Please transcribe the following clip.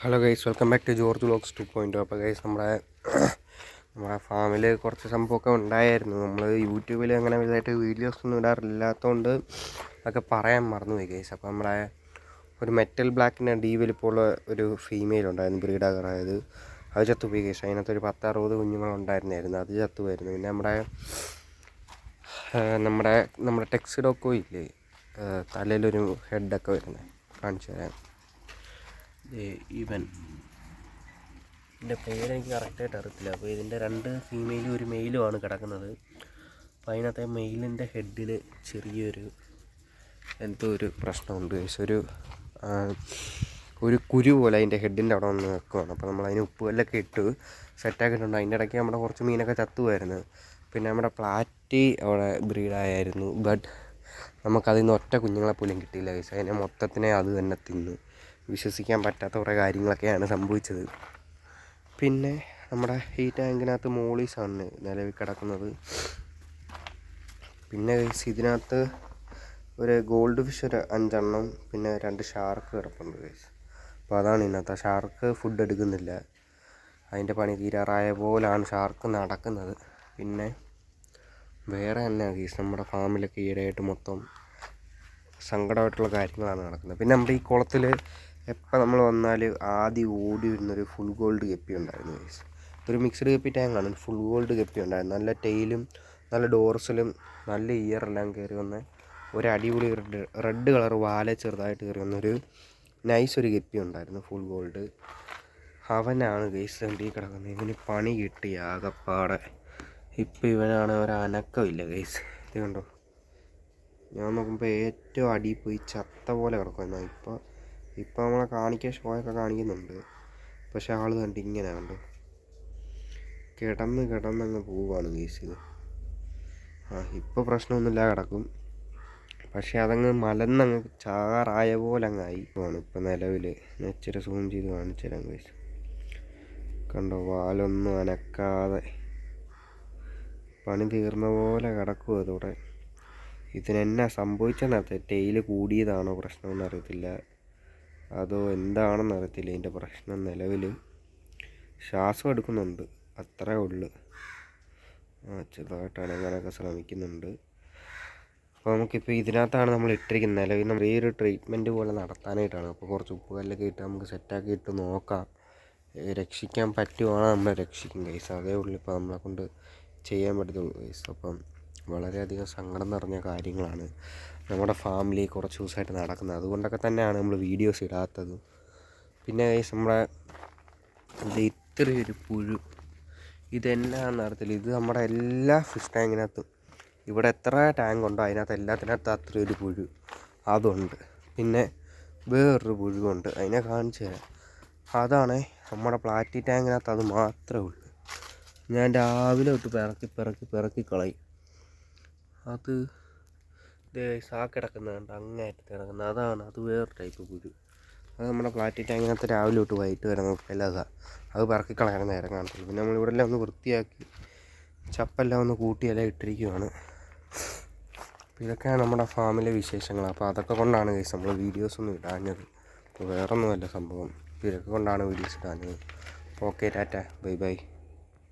Hello guys, welcome back to George vlogs 2.0. അപ്പോൾ guys നമ്മുടെ ഫാമിൽ കുറച്ച് സംഭവമൊക്കെ ഉണ്ടായിരുന്നു. നമ്മൾ യൂട്യൂബിൽ അങ്ങനെ വലുതായിട്ട് വീഡിയോസൊന്നും ഇടാറില്ലാത്തതുകൊണ്ട് അതൊക്കെ പറയാൻ മറന്നുപോയി ഗൈസ്. അപ്പോൾ നമ്മുടെ ഒരു മെറ്റൽ ബ്ലാക്കിൻ്റെ ഡി വലിപ്പമുള്ള ഒരു ഫീമെയിൽ ഉണ്ടായിരുന്നു, ബ്രീഡാകറായത്. അത് ചത്തുപോയി ഗൈസ്. അതിനകത്തൊരു 10-60 കുഞ്ഞുങ്ങളുണ്ടായിരുന്നായിരുന്നു, അത് ചത്തുപോയിരുന്നു. പിന്നെ നമ്മുടെ ടെക്സിഡോക്കോ ഇല്ലേ, തലയിലൊരു ഹെഡൊക്കെ വരുന്നത്, കാണിച്ചു തരാം. ഇതിൻ്റെ പേരെനിക്ക് കറക്റ്റായിട്ട് അറിയത്തില്ല. അപ്പോൾ ഇതിൻ്റെ 2 ഫീമെയിലും ഒരു മെയിലുമാണ് കിടക്കുന്നത്. അപ്പോൾ അതിനകത്തെ മെയിലിൻ്റെ ഹെഡിൽ ചെറിയൊരു എന്തോ ഒരു പ്രശ്നമുണ്ട്. ഒരു കുരു പോലെ അതിൻ്റെ ഹെഡിൻ്റെ അവിടെ വന്ന് നിൽക്കുകയാണ്. അപ്പോൾ നമ്മളതിന് ഉപ്പുകല്ലൊക്കെ ഇട്ട് സെറ്റാക്കിയിട്ടുണ്ട്. അതിൻ്റെ ഇടയ്ക്ക് നമ്മുടെ കുറച്ച് മീനൊക്കെ ചത്തുമായിരുന്നു. പിന്നെ നമ്മുടെ പ്ലാറ്റി അവിടെ ബ്രീഡായിരുന്നു. ബട്ട് നമുക്കതിൽ നിന്ന് ഒറ്റ കുഞ്ഞുങ്ങളെ പോലും കിട്ടിയില്ല ഗൈസ്. അതിനെ മൊത്തത്തിനെ അത് തന്നെ തിന്നു. വിശ്വസിക്കാൻ പറ്റാത്ത കുറേ കാര്യങ്ങളൊക്കെയാണ് സംഭവിച്ചത്. പിന്നെ നമ്മുടെ ഈ ടാങ്കിനകത്ത് മോളീസാണ് നിലവിൽ കിടക്കുന്നത്. പിന്നെ ഗൈസ് ഇതിനകത്ത് ഒരു ഗോൾഡ് ഫിഷ് ഒരു 5 എണ്ണം, പിന്നെ 2 ഷാർക്ക് കിടപ്പുണ്ട് ഗൈസ്. അപ്പോൾ അതാണ് ഇതിനകത്ത്. ആ ഷാർക്ക് ഫുഡ് എടുക്കുന്നില്ല. അതിൻ്റെ പണി തീരാറായ പോലാണ് ഷാർക്ക് നടക്കുന്നത്. പിന്നെ വേറെ തന്നെ ഗൈസ്, നമ്മുടെ ഫാമിലൊക്കെ ഈയിടെയായിട്ട് മൊത്തം സങ്കടമായിട്ടുള്ള കാര്യങ്ങളാണ് നടക്കുന്നത്. പിന്നെ നമ്മുടെ ഈ കുളത്തിൽ എപ്പോൾ നമ്മൾ വന്നാൽ ആദ്യം ഓടി വരുന്നൊരു ഫുൾ ഗോൾഡ് ഗപ്പി ഉണ്ടായിരുന്നു ഗൈസ്. ഒരു മിക്സ്ഡ് ഗപ്പി ടാങ്കാണ്. ഫുൾ ഗോൾഡ് ഗപ്പി ഉണ്ടായിരുന്നു. നല്ല ടെയിലും നല്ല ഡോർസലും നല്ല ഇയറെല്ലാം കയറി വന്ന ഒരു അടിപൊളി റെഡ് കളർ വാല ചെറുതായിട്ട് കയറി വന്നൊരു നൈസ് ഒരു ഗപ്പി ഉണ്ടായിരുന്നു, ഫുൾ ഗോൾഡ്. അവനാണ് ഗൈസ് വണ്ടി കിടക്കുന്നത്. ഇവന് പണി കിട്ടി ആകപ്പാടെ. ഇപ്പം ഇവനാണ് ഒരനക്കമില്ല ഗൈസ്. ഇത് കണ്ടോ, ഞാൻ നോക്കുമ്പോൾ ഏറ്റവും അടിയിൽ പോയി ചത്ത പോലെ കിടക്കുമായിരുന്നു. ഇപ്പോൾ നമ്മളെ കാണിക്കാൻ ഷോയൊക്കെ കാണിക്കുന്നുണ്ട്. പക്ഷെ ആൾ കണ്ട് ഇങ്ങനെ കണ്ടു കിടന്നങ്ങ് പോവുകയാണ് ഗൈസ്. ഇത് ഇപ്പോൾ പ്രശ്നമൊന്നുമില്ല, കിടക്കും. പക്ഷെ അതങ്ങ് മലന്നങ്ങ് ചാറായ പോലെ അങ്ങായി ആണ് ഇപ്പം നിലവിൽ. ഇച്ചിരി സൂം ചെയ്ത് കാണിച്ചു തരാം ഗൈസ്. കണ്ടോ, വാലൊന്നും അനക്കാതെ പണി തീർന്ന പോലെ കിടക്കും. അതോടെ ഇതിനെന്നാ സംഭവിച്ചെന്നറിയത്തില്ല. ടെയില് കൂടിയതാണോ പ്രശ്നമെന്ന് അറിയത്തില്ല, അതോ എന്താണെന്ന് അറിയത്തില്ല. ഇതിൻ്റെ പ്രശ്നം നിലവിൽ ശ്വാസം എടുക്കുന്നുണ്ട്, അത്രേ ഉള്ളു. ചെറുതായിട്ട് അനങ്ങാനൊക്കെ ശ്രമിക്കുന്നുണ്ട്. അപ്പോൾ നമുക്കിപ്പോൾ ഇതിനകത്താണ് നമ്മൾ ഇട്ടിരിക്കുന്നത്. നിലവിൽ നമ്മൾ ഈ ഒരു ട്രീറ്റ്മെൻറ്റ് പോലെ നടത്താനായിട്ടാണ്. അപ്പോൾ കുറച്ച് ഉപ്പുകല്ലൊക്കെ ഇട്ട് നമുക്ക് സെറ്റാക്കി ഇട്ട് നോക്കാം. രക്ഷിക്കാൻ പറ്റുവാണോ നമ്മളെ രക്ഷിക്കും ഗൈസ്. അതേ ഉള്ളൂ ഇപ്പോൾ നമ്മളെ കൊണ്ട് ചെയ്യാൻ പറ്റത്തുള്ളൂ ഗൈസ്. അപ്പം വളരെയധികം സങ്കടം നിറഞ്ഞ കാര്യങ്ങളാണ് നമ്മുടെ ഫാമിലി കുറച്ച് ദിവസമായിട്ട് നടക്കുന്നത്. അതുകൊണ്ടൊക്കെ തന്നെയാണ് നമ്മൾ വീഡിയോസ് ഇടാത്തത്. പിന്നെ ഗൈസ് നമ്മുടെ ഇത്രയൊരു പുഴു, ഇതെന്നാന്ന് അറിയത്തില്ല. ഇത് നമ്മുടെ എല്ലാ ഫിഷ് ടാങ്കിനകത്തും, ഇവിടെ എത്ര ടാങ്ക് ഉണ്ടോ അതിനകത്ത് എല്ലാത്തിനകത്തും അത്രയൊരു പുഴു അതുണ്ട്. പിന്നെ വേറൊരു പുഴുവുണ്ട്, അതിനെ കാണിച്ചു തരാം. അതാണ് നമ്മുടെ പ്ലാറ്റി ടാങ്കിനകത്ത് അത് മാത്രമേ ഉള്ളൂ. ഞാൻ രാവിലെ തൊട്ട് പിറക്കി കളയും. അത് കിടക്കുന്നതുണ്ട്, അങ്ങേറ്റത്ത് കിടക്കുന്നത് അതാണ്. അത് വേറെ ടൈപ്പ് പുഴു. അത് നമ്മുടെ പ്ലാറ്റി ടാങ്കിനകത്ത് രാവിലെ തൊട്ട് വൈകിട്ട് വരെ നോക്കിയാൽ അത് പിറക്കി കളയാൻ നേരം കാണത്തുള്ളൂ. പിന്നെ നമ്മളിവിടെ എല്ലാം ഒന്ന് വൃത്തിയാക്കി ചപ്പെല്ലാം ഒന്ന് കൂട്ടിയെല്ലാം ഇട്ടിരിക്കുകയാണ്. അപ്പോൾ ഇതൊക്കെയാണ് നമ്മുടെ ഫാമിലെ വിശേഷങ്ങൾ. അപ്പോൾ അതൊക്കെ കൊണ്ടാണ് ഗൈസ് നമ്മൾ വീഡിയോസൊന്നും ഇടാഞ്ഞത്. അപ്പോൾ വേറൊന്നുമല്ല സംഭവം. അപ്പോൾ ഇതൊക്കെ കൊണ്ടാണ് വീഡിയോസ് ഇടാഞ്ഞത്. Okay, tata, bye by.